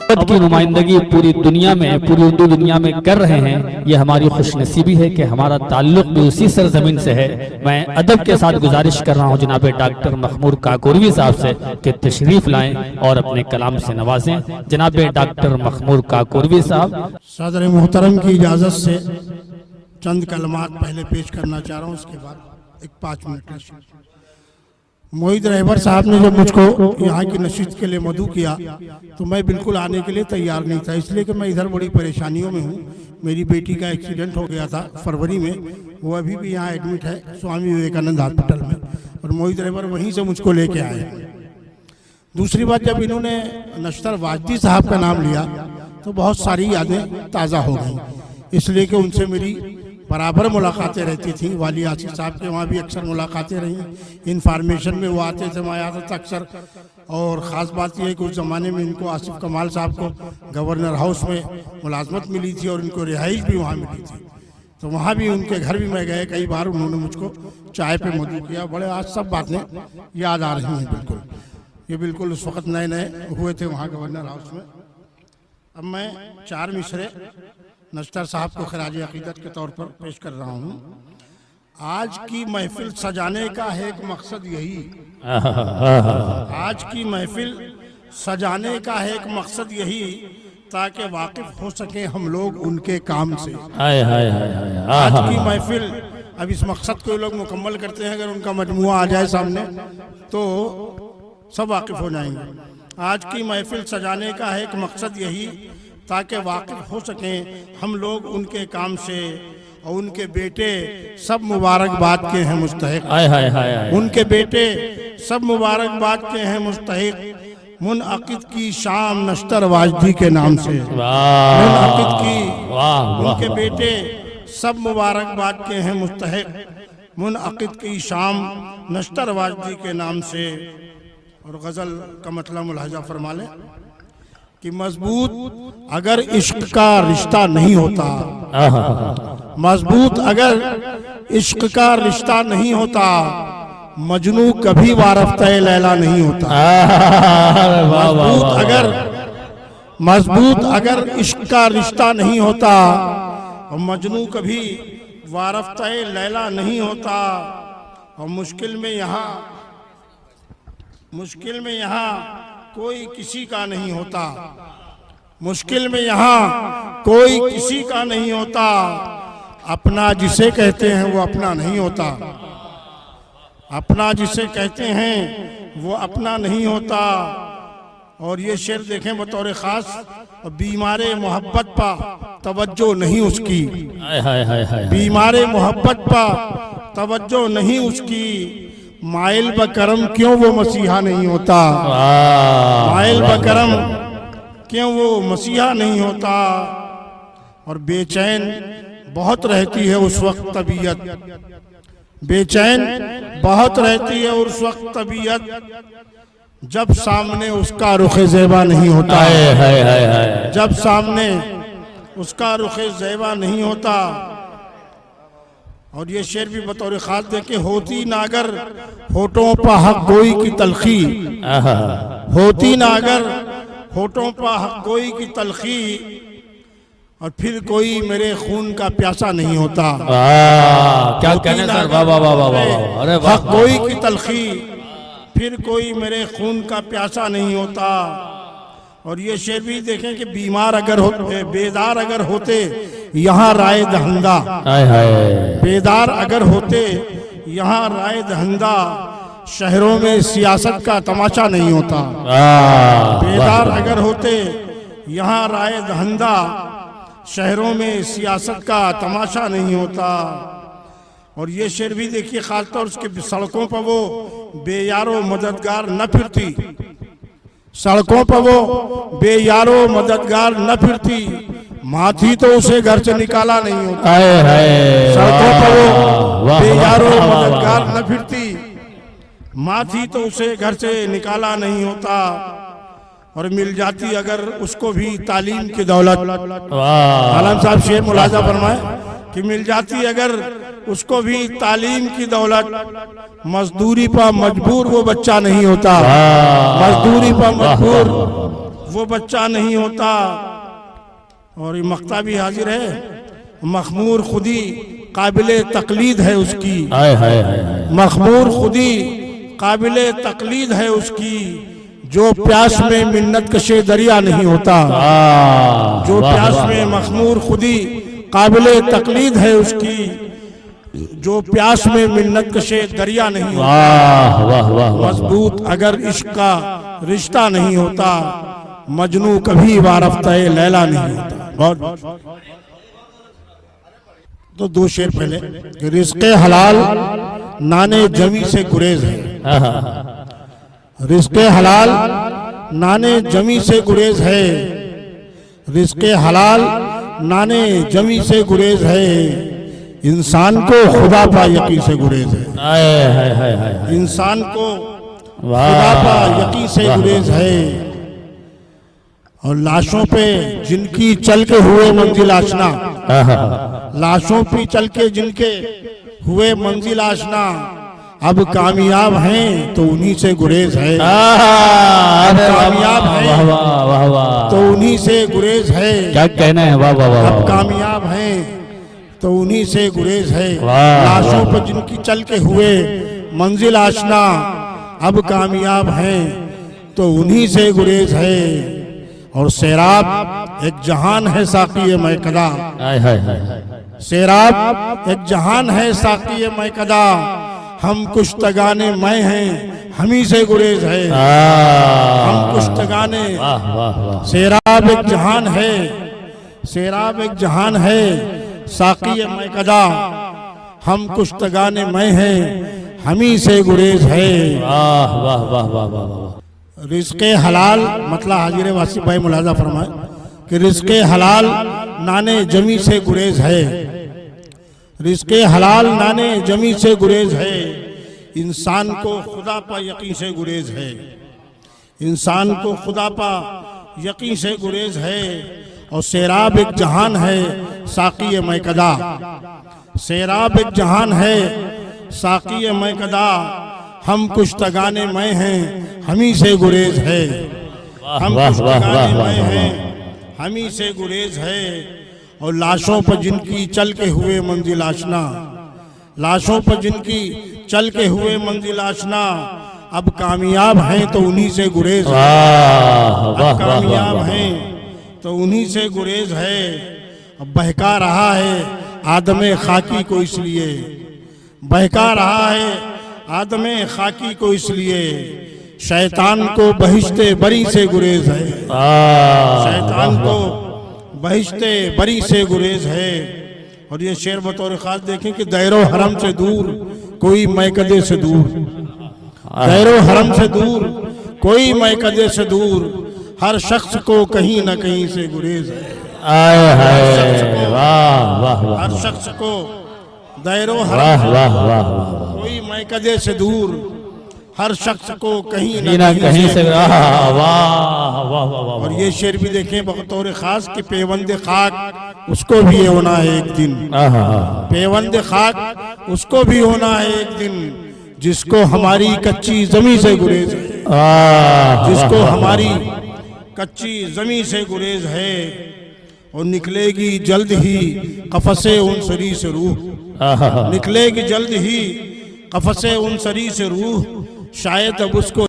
अवध की नुमाइंदगी पूरी दुनिया में, पूरी उर्दू दुनिया में कर रहे हैं। ये हमारी खुशनसीबी है कि हमारा ताल्लुक भी उसी सरजमीन से है। मैं अदब के साथ गुजारिश कर रहा हूँ जनाब डॉक्टर मखमूर काकोरवी साहब से कि तशरीफ लाएं और अपने कलाम से नवाजें। जनाब डॉक्टर मखमूर काकोरवी साहब। सदर मोहतरम की इजाज़त से चंद कलमात पहले पेश करना चाह रहा हूँ, उसके बाद एक 5 मिनट। मोहित रहबर साहब ने जब मुझको यहाँ की नशिस्त के लिए मदऊ किया तो मैं बिल्कुल आने के लिए तैयार नहीं था, इसलिए कि मैं इधर बड़ी परेशानियों में हूँ। मेरी बेटी का एक्सीडेंट हो गया था फरवरी में, वो अभी भी यहाँ एडमिट है स्वामी विवेकानंद हॉस्पिटल में, और मोहित रहबर वहीं से मुझको लेके आए। दूसरी बात, जब इन्होंने नश्तर वाजदी साहब का नाम लिया तो बहुत सारी यादें ताज़ा हो गई, इसलिए कि उनसे मेरी बराबर मुलाकातें रहती थी। वाली आसिफ साहब के वहाँ भी अक्सर मुलाकातें रही। इन्फॉर्मेशन में वो आते थे, मैं आता था अक्सर। और ख़ास बात यह है कि उस ज़माने में इनको आसिफ कमाल साहब को गवर्नर हाउस में मुलाजमत मिली थी और इनको रिहाइश भी वहाँ मिली थी, तो वहाँ भी उनके घर भी मैं गए कई बार। उन्होंने मुझको चाय पे मदऊ किया। बड़े आज सब बातें याद आ रही हैं बिल्कुल। ये बिल्कुल उस वक़्त नए नए हुए थे वहाँ गवर्नर हाउस में। अब मैं 4 मिसरे नश्तर साहब को खराज अकीदत के तौर पर पेश कर रहा हूँ। आज की महफिल सजाने का है एक मकसद यही, आज की महफिल सजाने का है एक मकसद यही, ताकि वाकिफ हो सके हम लोग उनके काम से। आज की महफिल, अब इस मकसद को लोग मुकम्मल करते हैं, अगर उनका मजमुआ आ जाए सामने तो सब वाकिफ हो जाएंगे। आज की महफिल सजाने का है एक मकसद यही, ताकि वाकिफ हो सकें हम लोग उनके काम से, और उनके बेटे सब मुबारकबाद के हैं मुस्तहिक। उनके बेटे सब मुबारकबाद के हैं मुस्तहिक। मुनअक़िद की शाम नश्तर वाजदी के नाम से, मुनअक़िद की, उनके बेटे सब मुबारकबाद के हैं मुस्तहिक। मुनअक़िद की शाम नश्तर वाजदी के नाम से। और गज़ल का मतलब मुलाहिज़ा फरमा लें कि मजबूत अगर इश्क का रिश्ता नहीं होता, मजबूत अगर इश्क का रिश्ता नहीं होता, मजनू कभी वारफ्ते लैला नहीं होता। मजबूत अगर इश्क का रिश्ता नहीं होता, और मजनू कभी वारफ्ते लैला नहीं होता। और मुश्किल में यहाँ कोई किसी का नहीं होता, मुश्किल में यहाँ कोई किसी का नहीं होता। अपना जिसे कहते हैं वो अपना नहीं होता, अपना जिसे कहते हैं वो अपना नहीं होता। और ये शेर देखें बतौर ख़ास, बीमारे मोहब्बत पा तवज्जो नहीं उसकी, बीमारे मोहब्बत पा तवज्जो नहीं उसकी। माइल बकरम क्यों वो मसीहा नहीं होता, माइल बकरम क्यों वो मसीहा नहीं होता। और बेचैन बहुत रहती है उस वक्त तबीयत, बेचैन बहुत रहती है उस वक्त तबीयत, जब सामने उसका रुखे ज़ेबा नहीं होता, जब सामने उसका रुखे ज़ेबा नहीं होता। और ये शेर भी बतौर खास देखे, होती ना अगर होठों पर हक गोई की तलखी, होती ना अगर होठों पर हक गोई की तलखी, और फिर कोई मेरे खून का प्यासा नहीं होता। क्या कहने सर, वाह वाह वाह वाह, अरे वाह। हक गोई की तलखी, फिर कोई मेरे खून का प्यासा नहीं होता। और ये शेर भी देखें कि बीमार अगर होते, बेदार अगर होते यहाँ राय दहंदा, बेदार अगर होते यहाँ राय दहंदा, शहरों में सियासत का तमाशा नहीं होता। बेदार अगर होते यहाँ राय दहंदा, शहरों में सियासत का तमाशा नहीं होता। और ये शेर भी देखिए खासतौर उसके सड़कों पर वो बेयारो मददगार न फिरती, सड़कों पर वो बेयारो मददगार न फिरती, माँ थी तो उसे घर से निकाला नहीं होता। सड़कों पर वो बेयारो मददगार न फिरती, माँ थी तो उसे घर से निकाला नहीं होता। और मिल जाती अगर उसको भी तालीम की दौलत, आलम साहब शेर मुलाजा फरमाए कि मिल जाती अगर उसको भी तालीम की दौलत, मजदूरी पर मजबूर वो बच्चा नहीं होता, मजदूरी पर मजबूर वो बच्चा नहीं होता। और ये मक्ता भी हाजिर है, मखमूर खुदी काबिले तकलीद है उसकी। हाय हाय हाय हाय। मखमूर खुदी काबिले तकलीद है उसकी, जो प्यास में मिन्नत कशे दरिया नहीं होता। जो प्यास में मखमूर खुदी काबिले तकलीद है उसकी, जो प्यास में मिन्नत कशे दरिया नहीं होता। मजबूत अगर इश्क का रिश्ता नहीं होता, मजनू कभी वारफ्ता लैला नहीं होता। बहुत तो दो शेर पहले कि रिज़्क़े हलाल नाने जमी से गुरेज है। रिज़्क़े हलाल नाने जमी से गुरेज है। रिज़्क़े हलाल नाने जमी से गुरेज है। इंसान को खुदा पा यकीन से गुरेज है। इंसान को खुदा पा यकीन से गुरेज है। और लाशों पे जिनकी चल के हुए मंजिल आशना, लाशों पे चल के जिनके हुए मंजिल आशना, अब कामयाब हैं तो उन्हीं से गुरेज है। कामयाब हैं तो उन्हीं से गुरेज है। क्या कहना है? वाह वाह वाह। अब कामयाब हैं तो उन्हीं से गुरेज है। लाशों पर जिनकी चल के हुए मंजिल आशना, अब कामयाब हैं तो उन्हीं से गुरेज है। और सैराब एक जहान है साक़ी मैकदा। सैराब एक जहान है साक़ी मैकदा, हम कुश्तगाने मैं हैं हमी से गुरेज है। हम कुश्तगाने, सैराब एक जहान है, सैराब एक जहान है साक़ी मैकदा, हम कुश्तगाने मैं हैं हमी से गुरेज है। वाह वाह वाह वाह वाह। रिज़्क़े हलाल मतलब हाजिर वासिफ भाई मुलाजा फरमाए कि रिज़्क़े हलाल नाने जमी से गुरेज है। रिज़्क़े हलाल नाने जमी से गुरेज है। इंसान को खुदा पा यकीन से गुरेज है। इंसान को खुदा पा यकीन से गुरेज है। और सैराब एक जहान है साक़ी मैकदा, सैराब एक जहान है साक़ी मैकदा, हम कुश्तगाने मैं हैं हमी से गुरेज है। हम कुश्तगाने मैं हैं हमी से गुरेज है। और लाशों पर जिनकी चल के हुए मंजिल आशना, लाशों पर जिनकी चल के हुए मंजिल आशना, अब कामयाब हैं तो उन्हीं से गुरेज है। अब कामयाब हैं तो उन्हीं से गुरेज है। अब बहका रहा है आदमे खाकी को इसलिए, बहका रहा है आदमे खाकी को इसलिए, शैतान को बहिश्ते बरी से गुरेज है। शैतान को बहिश्ते बरी से गुरेज है। और ये शेर बतौर खास देखें कि दैरो हरम से दूर कोई मैकदे से दूर, दैरो हरम से दूर कोई मैकदे से दूर, हर शख्स को कहीं न कहीं से गुरेज है। हर शख्स को दैरो हरम कोई मैकदे से दूर, हर शख्स को कहीं न कहीं से। और ये शेर भी देखें बतौर खास कि पेवंद खाक उसको भी होना है एक दिन। पेवंद खाक उसको भी होना है एक दिन, जिसको हमारी कच्ची जमी से गुरेज है। जिसको हमारी कच्ची जमी से गुरेज है। और निकलेगी जल्द ही कफसे उन सरी से रूह, निकलेगी जल्द ही कफसे उन सरी से रूह, शायद अब उसको